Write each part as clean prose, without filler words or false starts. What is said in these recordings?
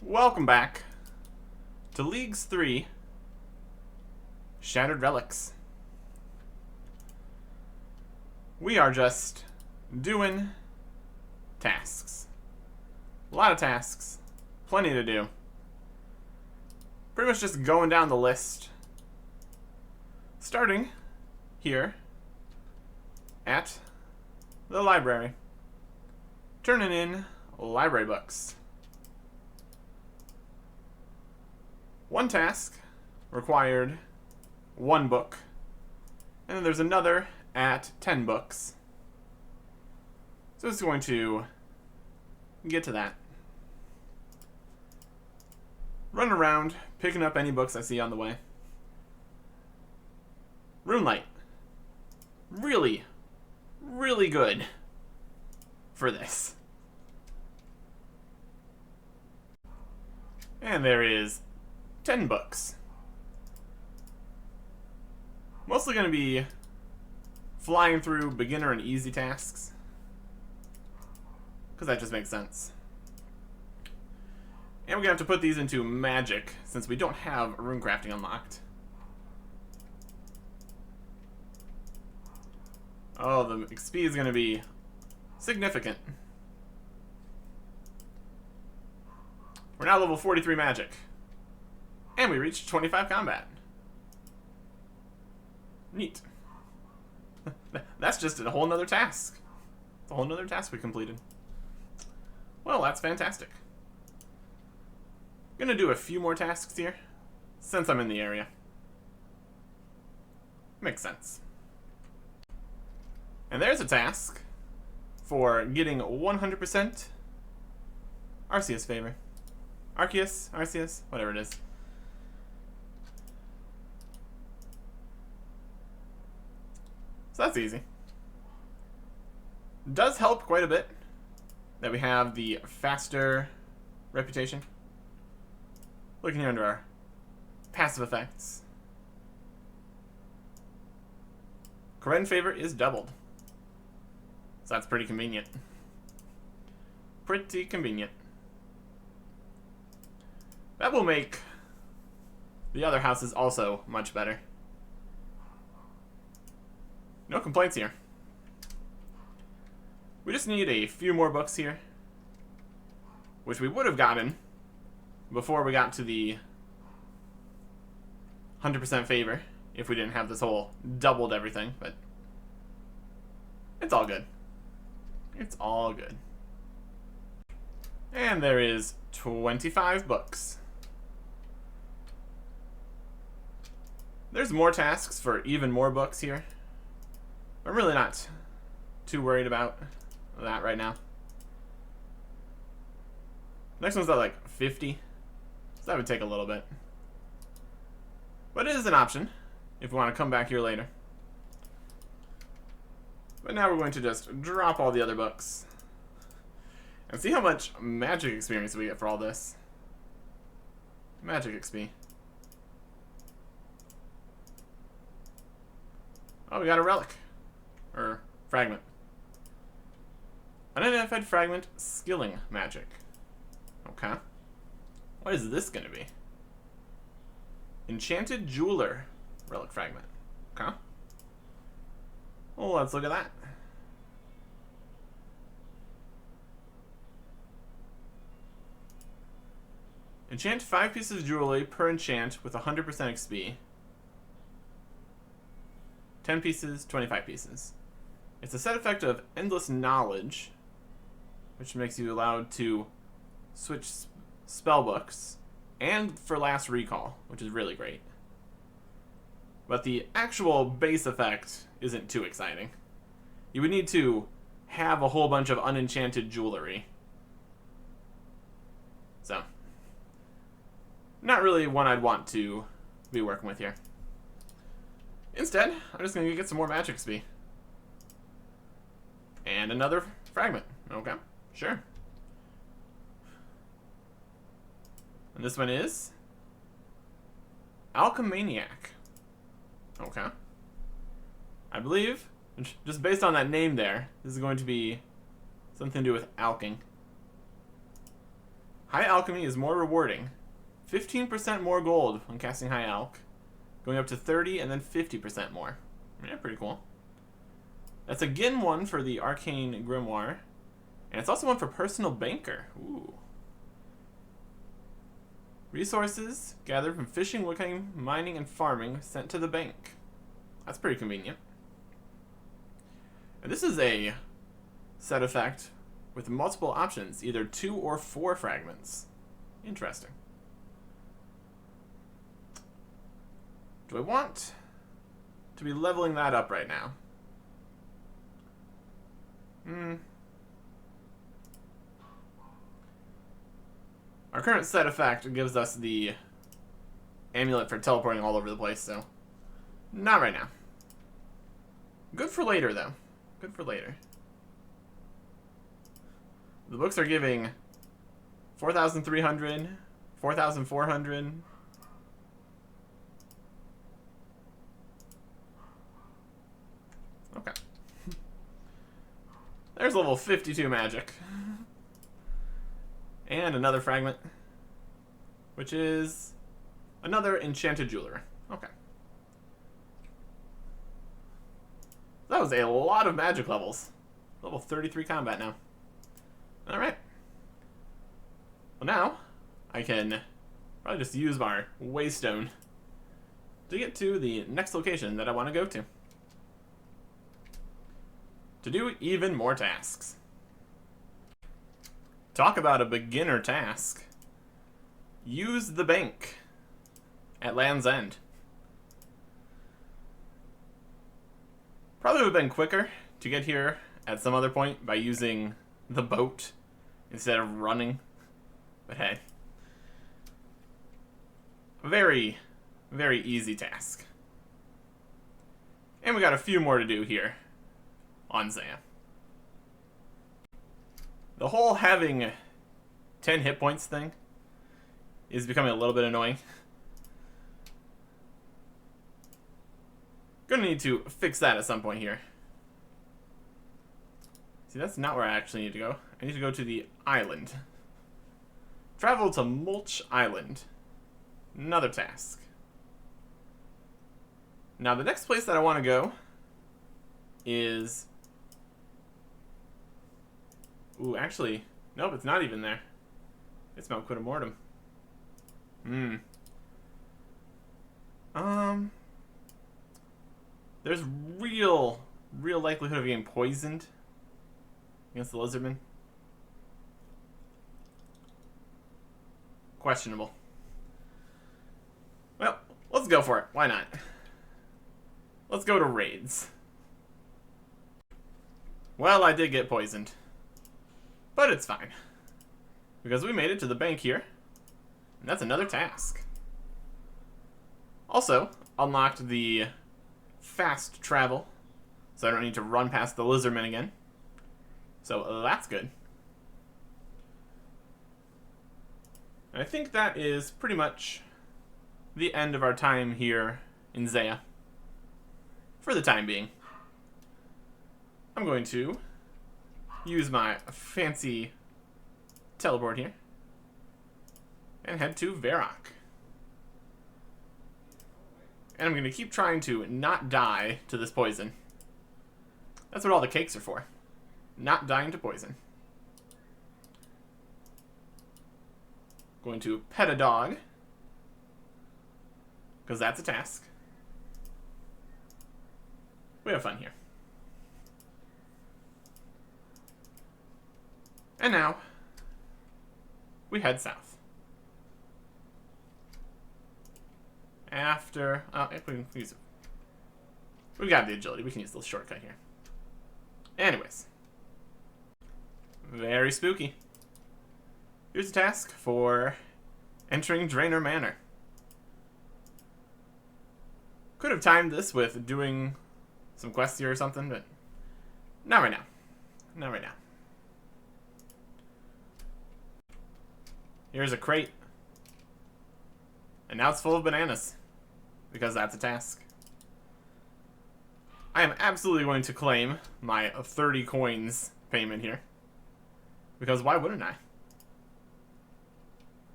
Welcome back to Leagues 3 Shattered Relics. We are just doing tasks. A lot of tasks. Plenty to do. Pretty much just going down the list. Starting here at the library. Turning in library books. One task required 1 book, and then there's another at 10 books. So it's going to get to that. Run around, picking up any books I see on the way. RuneLight. Really, really good for this. And there is 10 books. Mostly going to be flying through beginner and easy tasks, because that just makes sense. And we're going to have to put these into magic, since we don't have rune crafting unlocked. Oh, the XP is going to be significant. We're now level 43 magic. And we reached 25 combat. Neat. That's just a whole nother task. It's a whole nother task we completed. Well, that's fantastic. I'm gonna do a few more tasks here, since I'm in the area. Makes sense. And there's a task for getting 100% Arceus favor. Arceus, whatever it is. So that's easy. Does help quite a bit that we have the faster reputation. Looking here under our passive effects. Koren favor is doubled. So that's pretty convenient. Pretty convenient. That will make the other houses also much better. No complaints here. We just need a few more books here, which we would have gotten before we got to the 100% favor if we didn't have this whole doubled everything, but it's all good. It's all good. And there is 25 books. There's more tasks for even more books here. I'm really not too worried about that right now. Next one's at like 50, so that would take a little bit. But it is an option if we want to come back here later. But now we're going to just drop all the other books and see how much magic experience we get for all this. Magic XP. Oh, we got a relic. Or fragment. Unidentified fragment, skilling magic. Okay. What is this going to be? Enchanted jeweler relic fragment. Okay. Well, let's look at that. Enchant 5 pieces of jewelry per enchant with 100% XP. 10 pieces, 25 pieces. It's a set effect of endless knowledge, which makes you allowed to switch spell books, and for last recall, which is really great. But the actual base effect isn't too exciting. You would need to have a whole bunch of unenchanted jewelry. So, not really one I'd want to be working with here. Instead, I'm just going to get some more magic XP. And another fragment. Okay, sure. And this one is Alchemaniac. Okay. I believe, just based on that name there, this is going to be something to do with alching. High alchemy is more rewarding. 15% more gold when casting high alch. Going up to 30 and then 50% more. Yeah, pretty cool. That's again one for the Arcane Grimoire. And it's also one for Personal Banker. Ooh. Resources gathered from fishing, woodcutting, mining, and farming sent to the bank. That's pretty convenient. And this is a set effect with multiple options, either 2 or 4 fragments. Interesting. Do I want to be leveling that up right now? Our current set effect gives us the amulet for teleporting all over the place, so not right now. Good for later, though. Good for later. The books are giving 4,300, 4,400. Okay. There's level 52 magic. And another fragment, which is another enchanted jeweler. Okay. That was a lot of magic levels. Level 33 combat now. Alright. Well, now I can probably just use my waystone to get to the next location that I want to go to do even more tasks. Talk about a beginner task. Use the bank at Land's End. Probably would have been quicker to get here at some other point by using the boat instead of running. But hey. Very, very easy task. And we got a few more to do here on Zaya. The whole having 10 hit points thing is becoming a little bit annoying. Gonna need to fix that at some point here. See, that's not where I actually need to go. I need to go to the island. Travel to Mulch Island. Another task. Now, the next place that I want to go is... Ooh, actually, nope, it's not even there. It's Mount Quidamortem. There's real likelihood of getting poisoned against the lizardman. Questionable. Well, let's go for it. Why not? Let's go to raids. Well, I did get poisoned. But it's fine. Because we made it to the bank here. And that's another task. Also, unlocked the fast travel. So I don't need to run past the lizardmen again. So that's good. And I think that is pretty much the end of our time here in Zaya. For the time being. I'm going to use my fancy teleport here and head to Varrock. And I'm going to keep trying to not die to this poison. That's what all the cakes are for. Not dying to poison. Going to pet a dog, because that's a task. We have fun here. And now, we head south. After... Oh, if we can use it. We've got the agility. We can use the shortcut here. Anyways. Very spooky. Here's a task for entering Draenor Manor. Could have timed this with doing some quests here or something, but not right now. Not right now. Here's a crate. And now it's full of bananas. Because that's a task. I am absolutely going to claim my 30 coins payment here. Because why wouldn't I?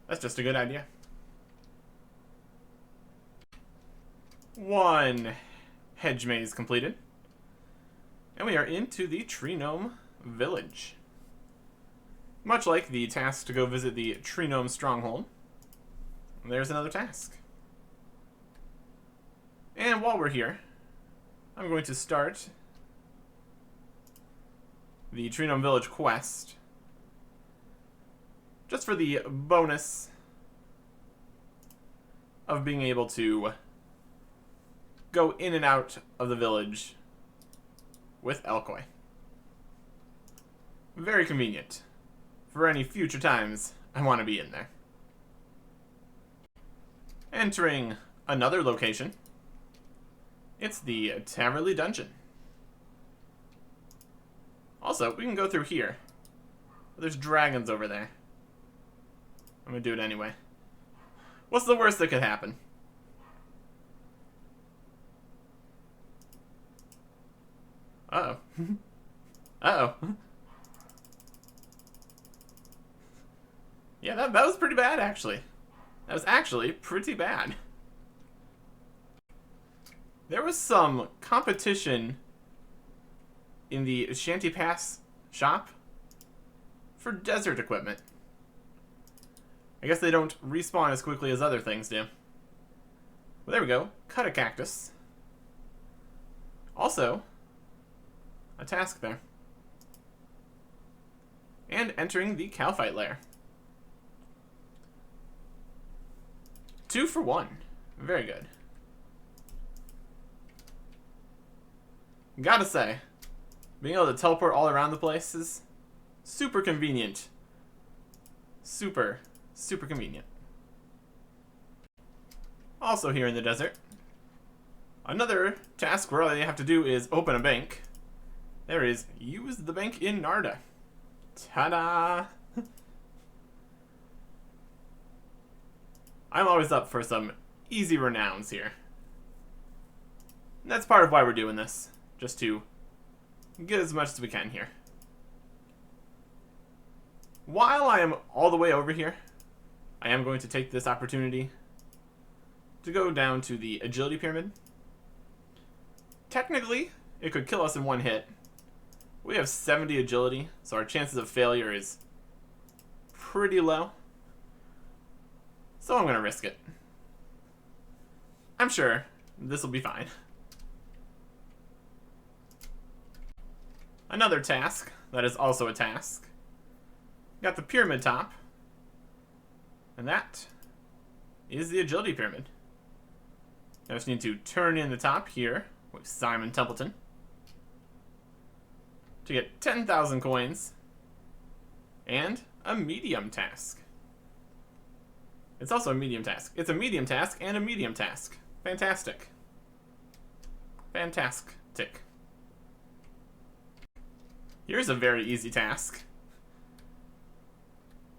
That's just a good idea. One hedge maze completed. And we are into the Tree Gnome Village. Much like the task to go visit the Tree Gnome Stronghold, there's another task. And while we're here, I'm going to start the Tree Gnome Village quest, just for the bonus of being able to go in and out of the village with Elkoi. Very convenient for any future times I want to be in there. Entering another location. It's the Taverley Dungeon. Also, we can go through here. There's dragons over there. I'm gonna do it anyway. What's the worst that could happen? Uh-oh. Uh-oh. Yeah, that was pretty bad, actually. That was actually pretty bad. There was some competition in the Shanty Pass shop for desert equipment. I guess they don't respawn as quickly as other things do. Well, there we go. Cut a cactus. Also, a task there. And entering the Cowfight Lair. 2 for 1. Very good. Gotta say, being able to teleport all around the place is super convenient. Super convenient. Also here in the desert, another task where all you have to do is open a bank. There is use the bank in Narda. Ta-da! I'm always up for some easy renowns here. And that's part of why we're doing this. Just to get as much as we can here. While I am all the way over here, I am going to take this opportunity to go down to the agility pyramid. Technically, it could kill us in one hit. We have 70 agility, so our chances of failure is pretty low. So I'm going to risk it. I'm sure this will be fine. Another task that is also a task. Got the pyramid top. And that is the agility pyramid. I just need to turn in the top here with Simon Templeton to get 10,000 coins and a medium task. It's also a medium task. It's a medium task and a medium task. Fantastic. Fantastic. Here's a very easy task.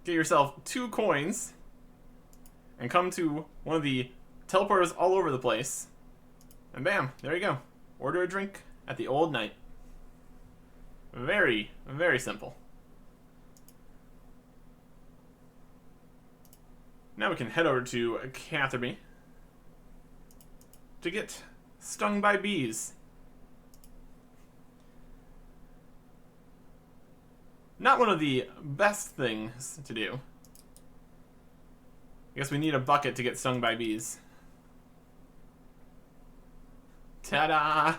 Get yourself 2 coins and come to one of the teleporters all over the place. And bam, there you go. Order a drink at the Old Knight. Very simple. Now we can head over to Catherby to get stung by bees. Not one of the best things to do. I guess we need a bucket to get stung by bees. Ta-da!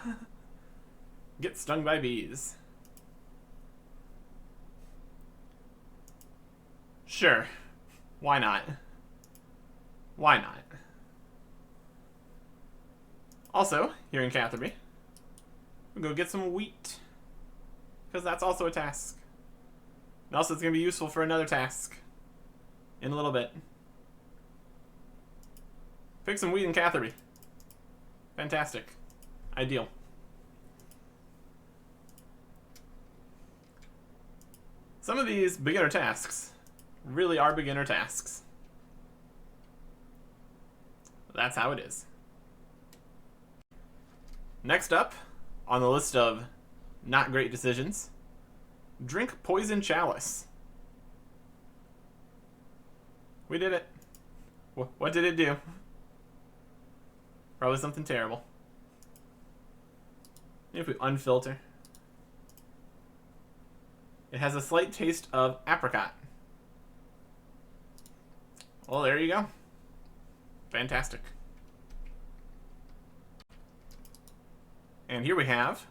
Get stung by bees. Sure. Why not? Why not? Also, here in Catherby, we'll go get some wheat. Because that's also a task. And also it's going to be useful for another task. In a little bit. Pick some wheat in Catherby. Fantastic. Ideal. Some of these beginner tasks really are beginner tasks. That's how it is. Next up on the list of not great decisions, drink poison chalice. We did it. What did it do? Probably something terrible. If we unfilter. It has a slight taste of apricot. Well, there you go. Fantastic. And here we have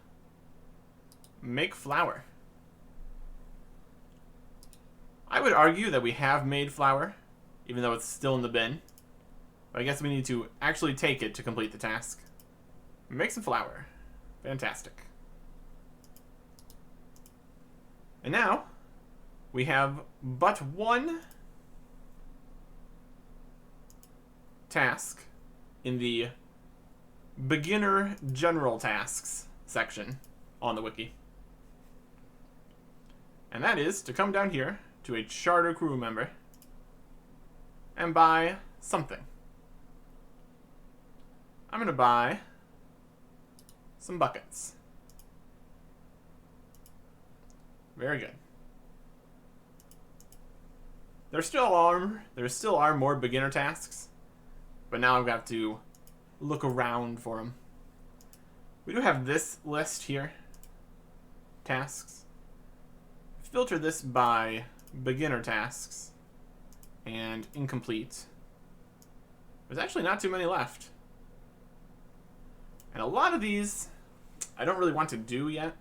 make flour. I would argue that we have made flour, even though it's still in the bin. But I guess we need to actually take it to complete the task. Make some flour. Fantastic. And now, we have but one task in the beginner general tasks section on the wiki. And that is to come down here to a charter crew member and buy something. I'm going to buy some buckets. Very good. There still are more beginner tasks, but now I've got to look around for them. We do have this list here. Tasks. Filter this by beginner tasks and incomplete. There's actually not too many left. And a lot of these I don't really want to do yet.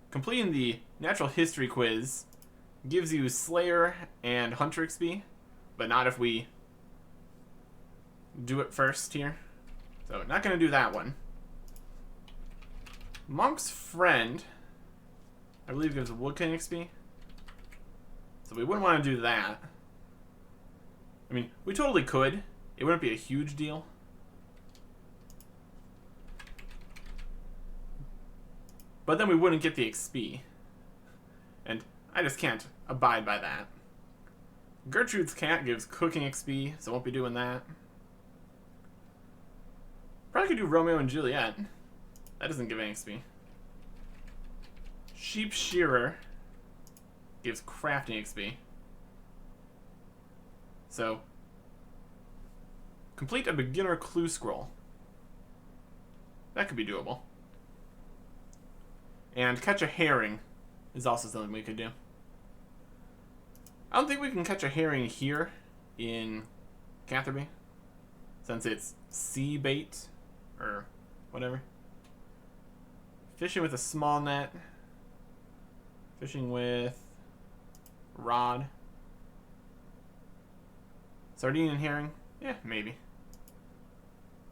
Completing the natural history quiz gives you Slayer and Hunter XP, but not if we do it first here. So not going to do that one. Monk's Friend, I believe, gives Woodkin XP. So we wouldn't want to do that. I mean, we totally could. It wouldn't be a huge deal. But then we wouldn't get the XP. And I just can't abide by that. Gertrude's Cat gives cooking XP, so I won't be doing that. Probably could do Romeo and Juliet. That doesn't give any XP. Sheep Shearer gives crafting XP. So, complete a beginner clue scroll. That could be doable. And catch a herring is also something we could do. I don't think we can catch a herring here in Catherby, since it's sea bait or whatever. Fishing with a small net. Fishing with rod. Sardine and herring? Yeah, maybe.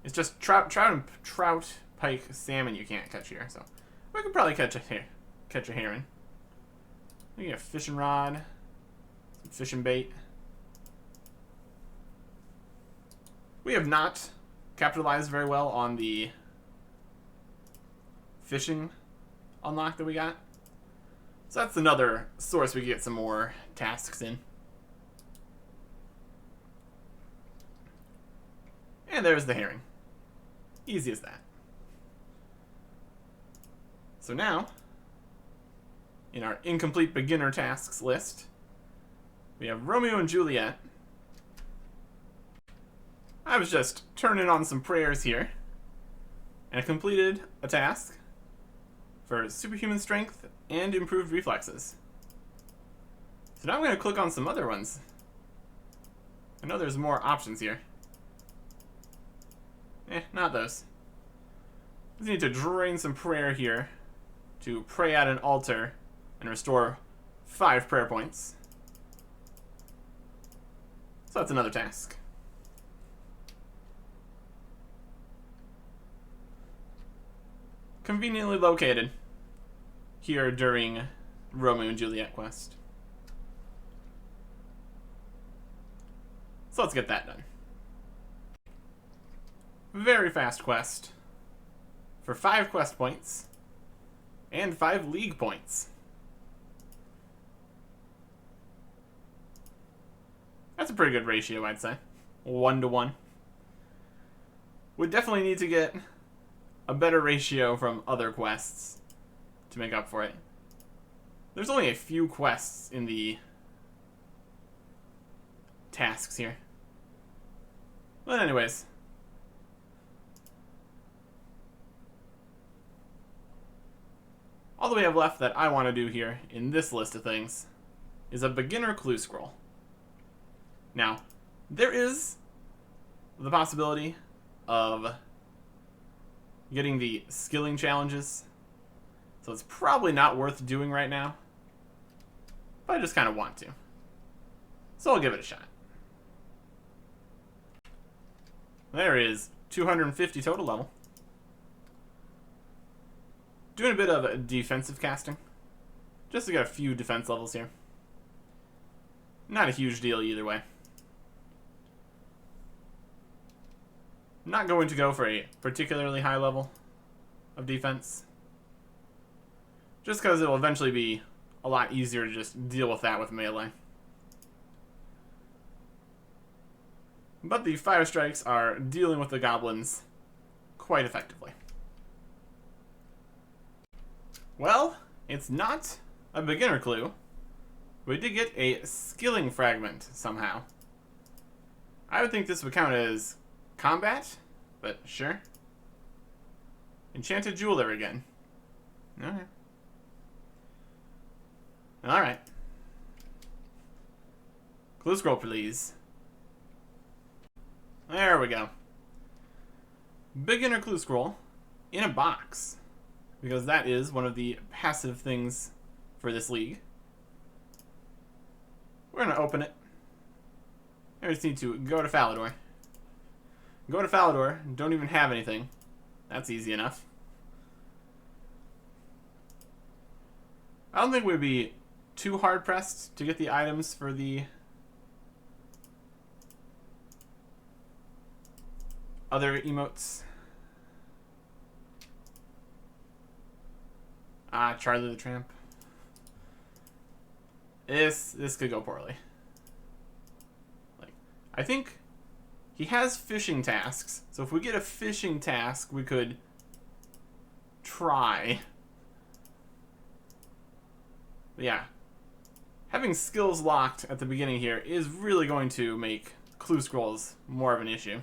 It's just trout, pike, salmon you can't catch here, so we could probably catch a herring. We get a fishing rod, some fishing bait. We have not capitalized very well on the fishing unlock that we got. So that's another source we can get some more tasks in. And there's the herring. Easy as that. So now, in our incomplete beginner tasks list, we have Romeo and Juliet. I was just turning on some prayers here, and I completed a task for superhuman strength and improved reflexes. So now I'm going to click on some other ones. I know there's more options here. Not those. Just need to drain some prayer here to pray at an altar and restore 5 prayer points. So that's another task. Conveniently located here during Romeo and Juliet quest. So let's get that done. Very fast quest for 5 quest points and 5 league points. That's a pretty good ratio, I'd say. 1 to 1. We definitely need to get a better ratio from other quests to make up for it. There's only a few quests in the tasks here. But anyways. All that we have left that I want to do here in this list of things is a beginner clue scroll. Now, there is the possibility of getting the skilling challenges, so it's probably not worth doing right now, but I just kind of want to. So I'll give it a shot. There is 250 total level. Doing a bit of defensive casting, just to get a few defense levels here. Not a huge deal either way. Not going to go for a particularly high level of defense, just because it will eventually be a lot easier to just deal with that with melee. But the fire strikes are dealing with the goblins quite effectively. Well, it's not a beginner clue. We did get a skilling fragment somehow. I would think this would count as combat, but sure. Enchanted jewel there again. Okay. Alright. Clue scroll, please. There we go. Beginner clue scroll in a box, because that is one of the passive things for this league. We're going to open it. I just need to go to Falador. Go to Falador, don't even have anything. That's easy enough. I don't think we'd be too hard-pressed to get the items for the other emotes. Ah, Charlie the Tramp. This could go poorly. Like, I think he has fishing tasks, so if we get a fishing task, we could try. But yeah, having skills locked at the beginning here is really going to make clue scrolls more of an issue.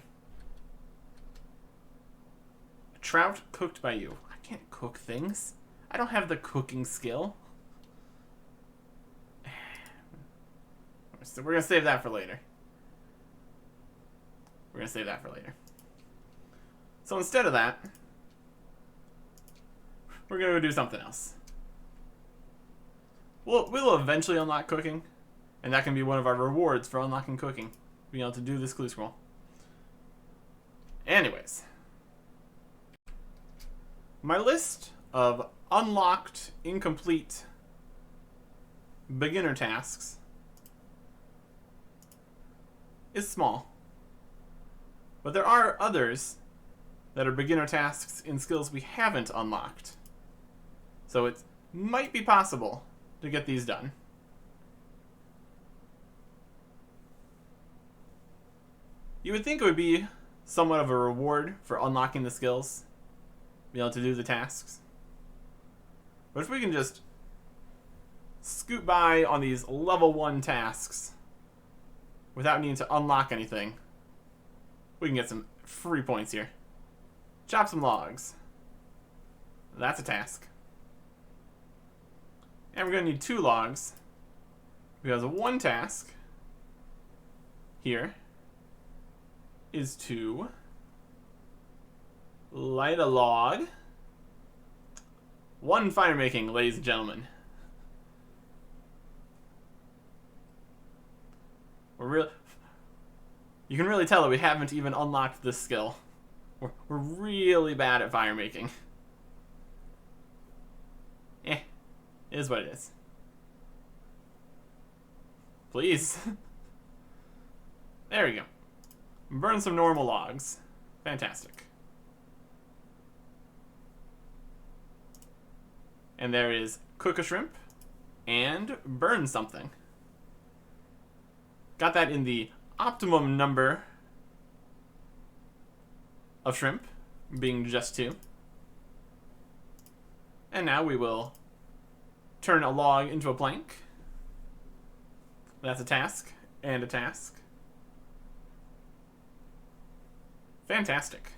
A trout cooked by you. I can't cook things. I don't have the cooking skill. So we're going to save that for later. We're going to save that for later. So instead of that, we're going to do something else. We'll eventually unlock cooking, and that can be one of our rewards for unlocking cooking, being able to do this clue scroll. Anyways, my list of unlocked, incomplete beginner tasks is small, but there are others that are beginner tasks in skills we haven't unlocked, so it might be possible to get these done. You would think it would be somewhat of a reward for unlocking the skills, being able to do the tasks. But if we can just scoot by on these level 1 tasks without needing to unlock anything, we can get some free points here. Chop some logs. That's a task. And we're going to need 2 logs, because one task here is to light a log. 1 fire making, ladies and gentlemen. You can really tell that we haven't even unlocked this skill. We're really bad at fire making. It is what it is. Please. There we go. Burn some normal logs. Fantastic. And there is cook a shrimp and burn something. Got that in the optimum number of shrimp, being just 2. And now we will turn a log into a plank. That's a task and a task. Fantastic.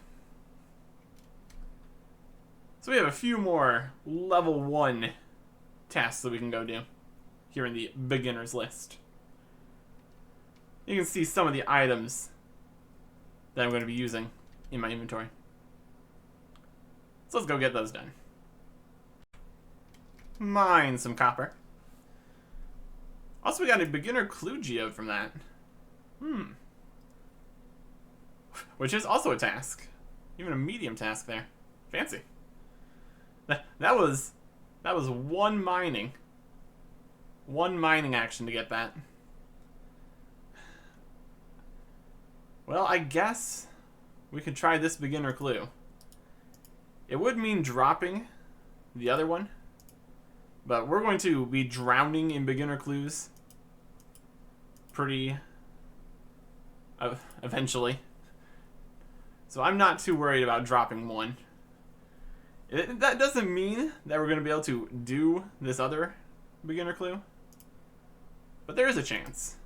So we have a few more level 1 tasks that we can go do here in the beginner's list. You can see some of the items that I'm going to be using in my inventory. So let's go get those done. Mine some copper. Also, we got a beginner clue geode from that. Which is also a task. Even a medium task there. Fancy. That was one mining action to get that. Well, I guess we could try this beginner clue. It would mean dropping the other one, but we're going to be drowning in beginner clues pretty eventually. So I'm not too worried about dropping one. That doesn't mean that we're going to be able to do this other beginner clue, but there is a chance.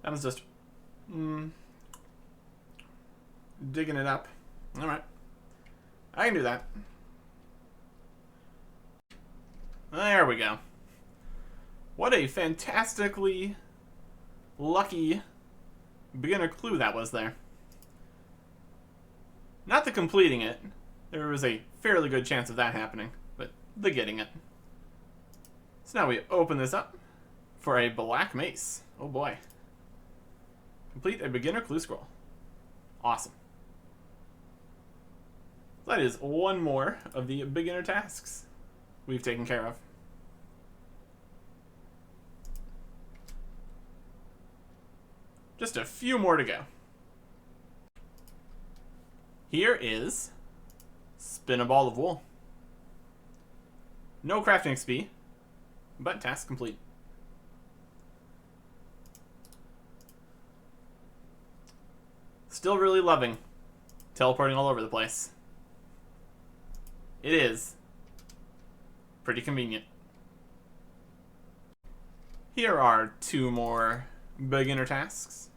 That was just digging it up. Alright. I can do that. There we go. What a fantastically lucky beginner clue that was there. Not the completing it. There was a fairly good chance of that happening, but the getting it. So now we open this up for a black mace. Oh boy. Complete a beginner clue scroll. Awesome. That is one more of the beginner tasks we've taken care of. Just a few more to go. Here is spin a ball of wool. No crafting XP, but task complete. Still really loving teleporting all over the place. It is pretty convenient. Here are two more beginner tasks.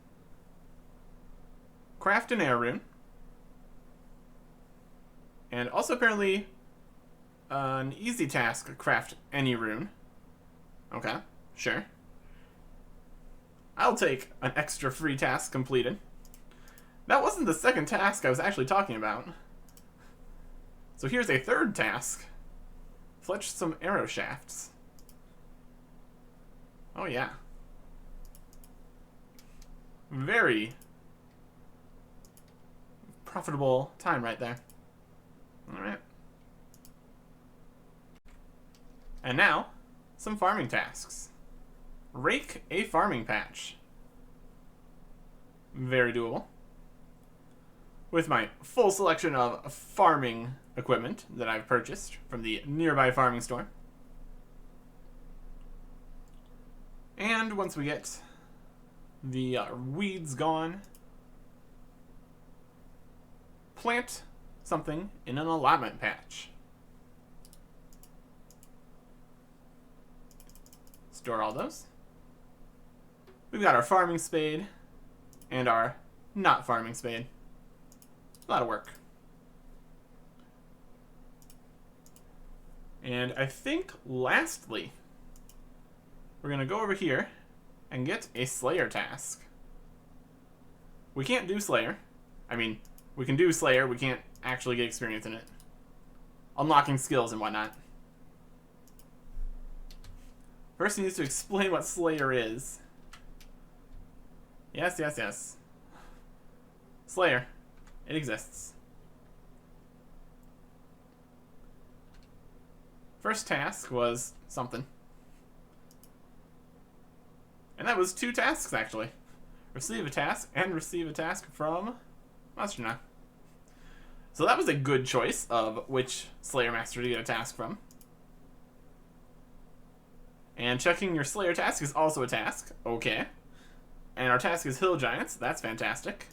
Craft an air rune. And also apparently an easy task, craft any rune. Okay, sure. I'll take an extra free task completed. That wasn't the second task I was actually talking about. So here's a third task. Fletch some arrow shafts. Oh yeah. Very profitable time right there. Alright. And now, some farming tasks. Rake a farming patch. Very doable. With my full selection of farming equipment that I've purchased from the nearby farming store. And once we get the weeds gone, plant something in an allotment patch. Store all those. We've got our farming spade and our not farming spade. A lot of work. And I think lastly, we're going to go over here and get a Slayer task. We can't do Slayer. I mean, we can do Slayer, we can't actually get experience in it. Unlocking skills and whatnot. First he needs to explain what Slayer is. Yes, yes, yes. Slayer. It exists. First task was something. And that was 2 tasks, actually. Receive a task and receive a task from Master. So that was a good choice of which Slayer Master to get a task from. And checking your Slayer task is also a task. Okay. And our task is Hill Giants. That's fantastic.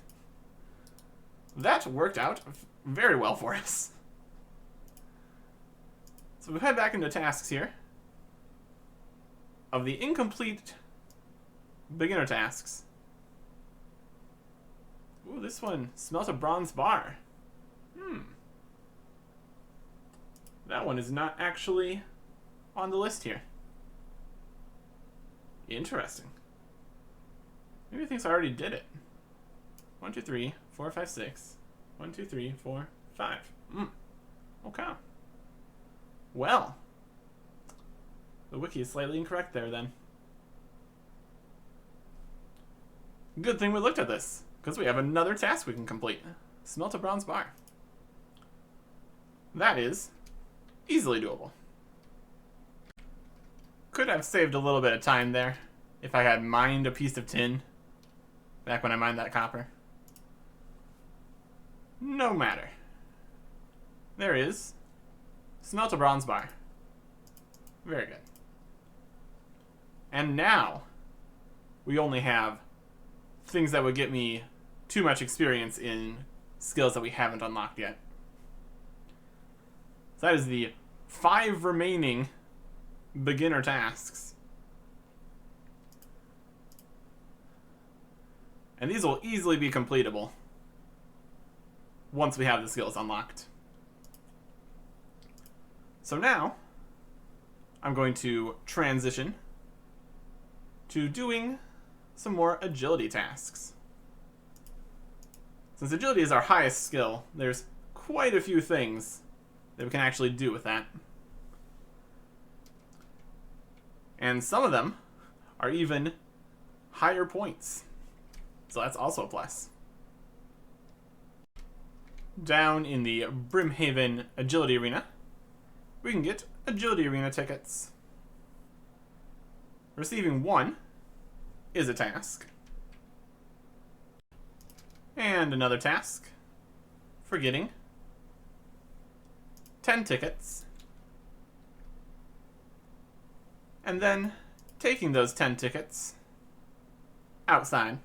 That worked out very well for us. So we head back into tasks here. Of the incomplete beginner tasks. Ooh, this one smells a bronze bar. That one is not actually on the list here. Interesting. Maybe it thinks I already did it. 1, 2, 3, 4, 5, 6. 1, 2, 3, 4, 5. Okay. Well, the wiki is slightly incorrect there then. Good thing we looked at this, because we have another task we can complete. Smelt a bronze bar. That is easily doable. Could have saved a little bit of time there if I had mined a piece of tin back when I mined that copper. No matter. There is smelt a bronze bar. Very good. And now we only have things that would get me too much experience in skills that we haven't unlocked yet. So that is the 5 remaining beginner tasks. And these will easily be completable once we have the skills unlocked. So now I'm going to transition to doing some more agility tasks. Since agility is our highest skill, there's quite a few things that we can actually do with that. And some of them are even higher points. So that's also a plus. Down in the Brimhaven Agility Arena, we can get Agility Arena tickets. Receiving 1 is a task. And another task for getting 10 tickets. And then taking those 10 tickets outside.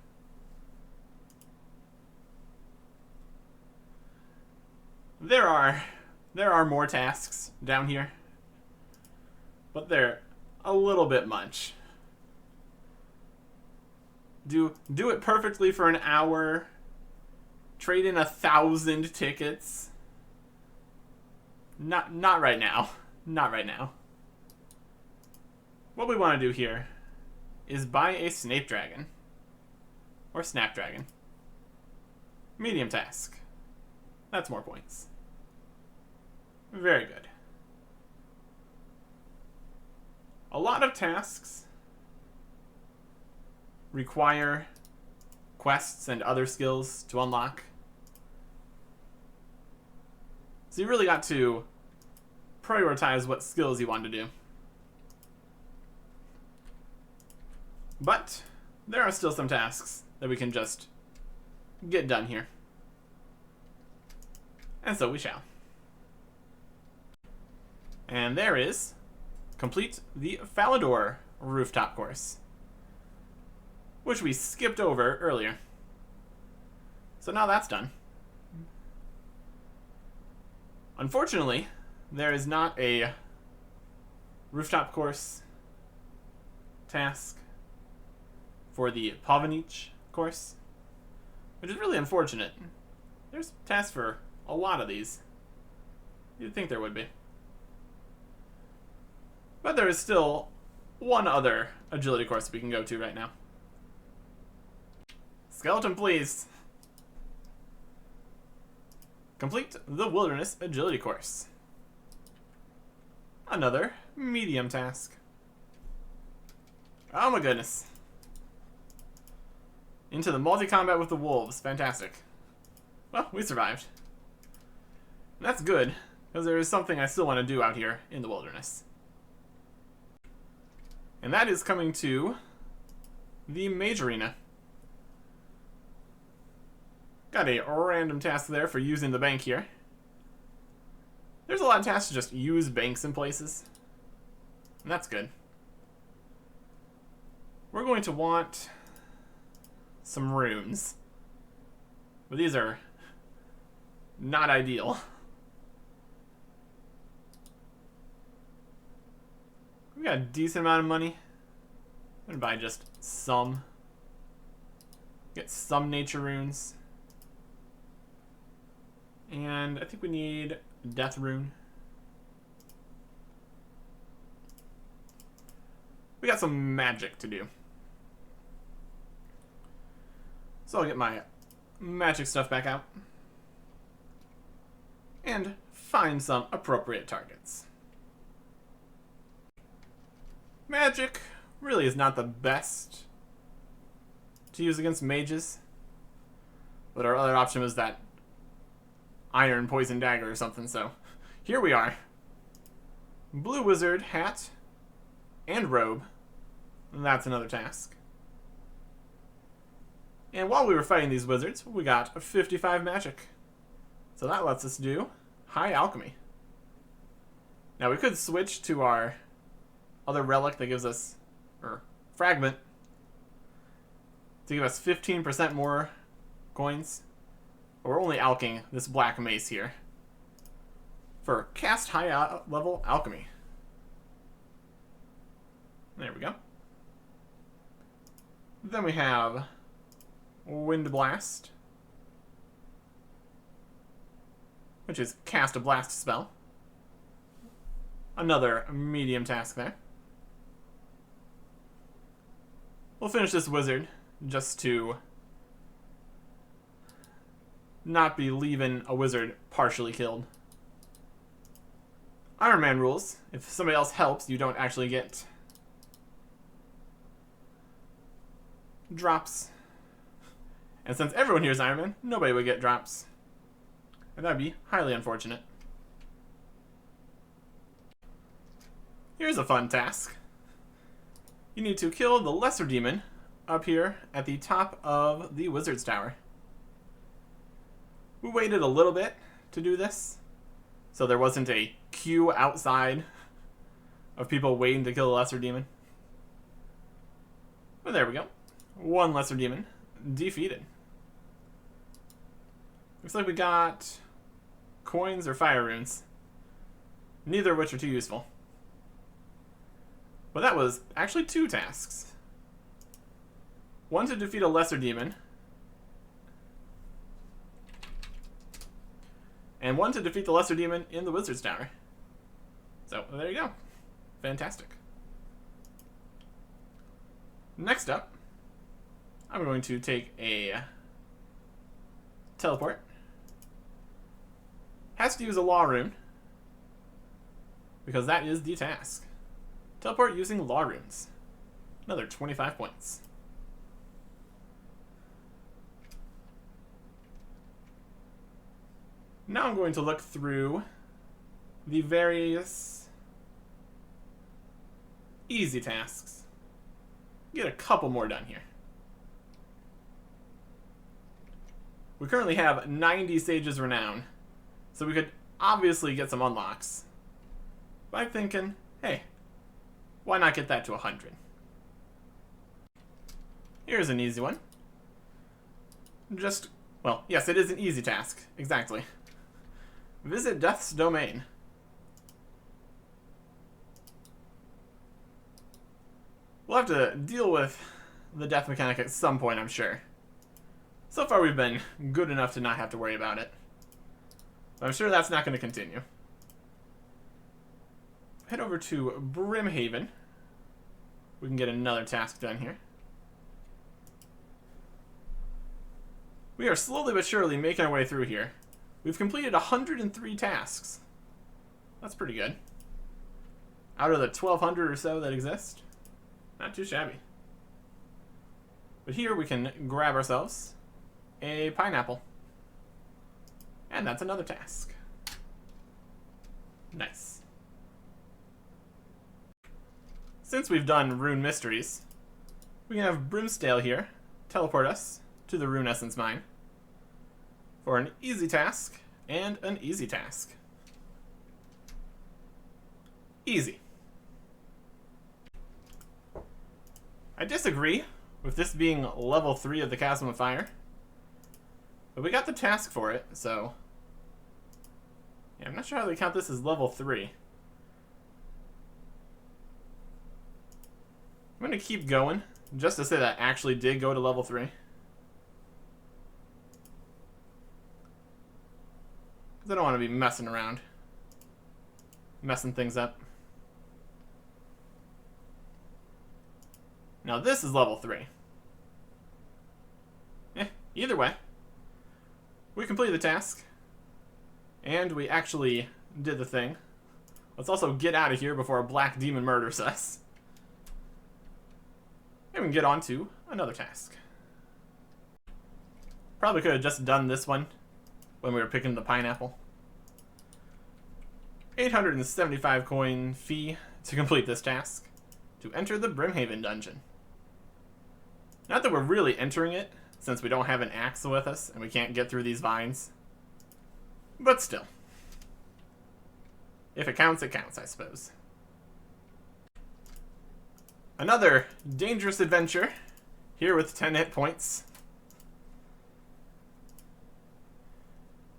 There are more tasks down here, but they're a little bit much. Do it perfectly for an hour. Trade in 1,000 tickets. Not right now. Not right now. What we want to do here is buy a Snape Dragon. Or Snapdragon. Medium task. That's more points. Very good. A lot of tasks require quests and other skills to unlock. So you really got to prioritize what skills you want to do. But there are still some tasks that we can just get done here. And so we shall. And there is complete the Falador rooftop course, which we skipped over earlier. So now that's done. Unfortunately, there is not a rooftop course task for the Pavanich course, which is really unfortunate. There's tasks for a lot of these. You'd think there would be. But there is still one other agility course we can go to right now. Skeleton, please. Complete the Wilderness Agility course. Another medium task. Oh my goodness. Into the multi-combat with the wolves. Fantastic. Well, we survived. And that's good, because there is something I still want to do out here in the wilderness. And that is coming to the Mage Arena. Got a random task there for using the bank here. There's a lot of tasks to just use banks in places. And that's good. We're going to want some runes. But these are not ideal. We got a decent amount of money. I'm gonna buy just some. Get some nature runes. And I think we need death rune. We got some magic to do. So I'll get my magic stuff back out. And find some appropriate targets. Magic really is not the best to use against mages. But our other option was that iron poison dagger or something, so here we are. Blue wizard hat and robe. That's another task. And while we were fighting these wizards, we got 55 magic. So that lets us do high alchemy. Now we could switch to our other relic that gives us, or fragment, to give us 15% more coins. But we're only alching this black mace here for cast high level alchemy. There we go. Then we have Wind Blast, which is cast a blast spell. Another medium task there. We'll finish this wizard just to not be leaving a wizard partially killed. Iron Man rules. If somebody else helps, you don't actually get drops. And since everyone here is Iron Man, nobody would get drops. And that would be highly unfortunate. Here's a fun task. You need to kill the lesser demon up here at the top of the wizard's tower. We waited a little bit to do this, so there wasn't a queue outside of people waiting to kill the lesser demon. But there we go. One lesser demon defeated. Looks like we got coins or fire runes, neither of which are too useful. But that was actually 2 tasks. One to defeat a lesser demon, and one to defeat the lesser demon in the wizard's tower. So there you go. Fantastic. Next up, I'm going to take a teleport. Has to use a law rune, because that is the task. Teleport using law runes. Another 25 points. Now I'm going to look through the various easy tasks. Get a couple more done here. We currently have 90 Sage's Renown, so we could obviously get some unlocks. But I'm thinking, hey, why not get that to 100? Here's an easy one. Well, yes, it is an easy task. Exactly. Visit Death's Domain. We'll have to deal with the death mechanic at some point, I'm sure. So far we've been good enough to not have to worry about it. But I'm sure that's not going to continue. Head over to Brimhaven. We can get another task done here. We are slowly but surely making our way through here. We've completed 103 tasks. That's pretty good. Out of the 1,200 or so that exist. Not too shabby. But here we can grab ourselves a pineapple. And that's another task. Nice. Since we've done Rune Mysteries, we can have Brimstale here teleport us to the Rune Essence Mine for an easy task and an easy task. Easy. I disagree with this being level 3 of the Chasm of Fire, but we got the task for it, so yeah, I'm not sure how they count this as level 3. going to keep going, just to say that I actually did go to level 3. Because I don't want to be messing around. Messing things up. Now this is level 3. Either way, we completed the task. And we actually did the thing. Let's also get out of here before a black demon murders us. And we can get on to another task. Probably could have just done this one when we were picking the pineapple. 875 coin fee to complete this task. To enter the Brimhaven dungeon. Not that we're really entering it, since we don't have an axe with us and we can't get through these vines. But still. If it counts, I suppose. Another dangerous adventure, here with 10 hit points.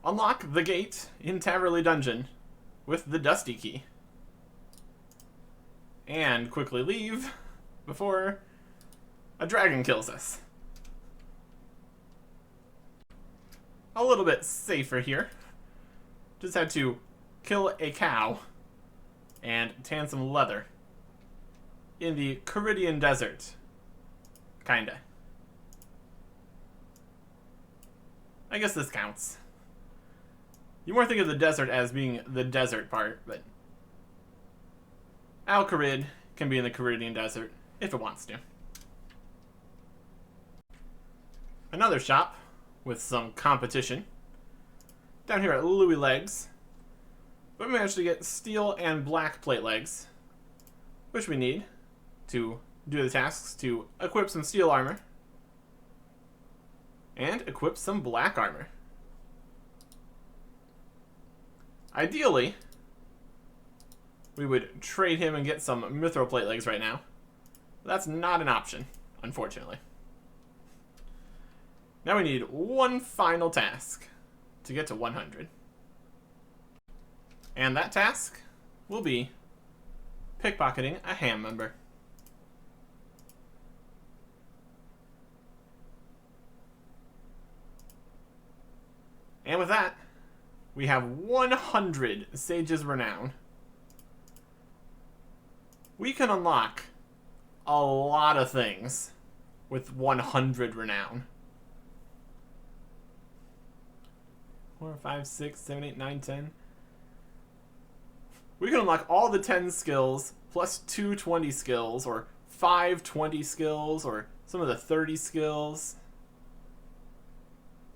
Unlock the gate in Taverley Dungeon with the Dusty Key. And quickly leave before a dragon kills us. A little bit safer here. Just had to kill a cow and tan some leather in the Caridian Desert. Kinda. I guess this counts. You more think of the desert as being the desert part, but Al-Carid can be in the Caridian Desert if it wants to. Another shop with some competition. Down here at Louis Legs. But we managed to get steel and black plate legs, which we need to do the tasks to equip some steel armor and equip some black armor. Ideally, we would trade him and get some mithril plate legs right now. But that's not an option, unfortunately. Now we need one final task to get to 100. And that task will be pickpocketing a ham member. And with that, we have 100 Sage's Renown. We can unlock a lot of things with 100 Renown. 4, 5, 6, 7, 8, 9, 10. We can unlock all the 10 skills, plus 2 20 skills, or 5 20 skills, or some of the 30 skills.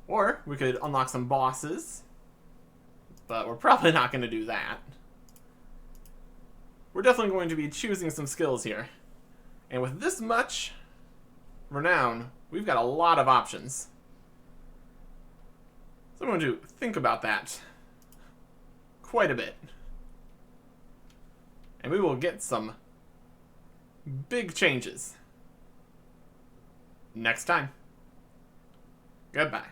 Or we could unlock some bosses, but we're probably not going to do that. We're definitely going to be choosing some skills here. And with this much renown, we've got a lot of options. So I'm going to think about that quite a bit. And we will get some big changes next time. Goodbye.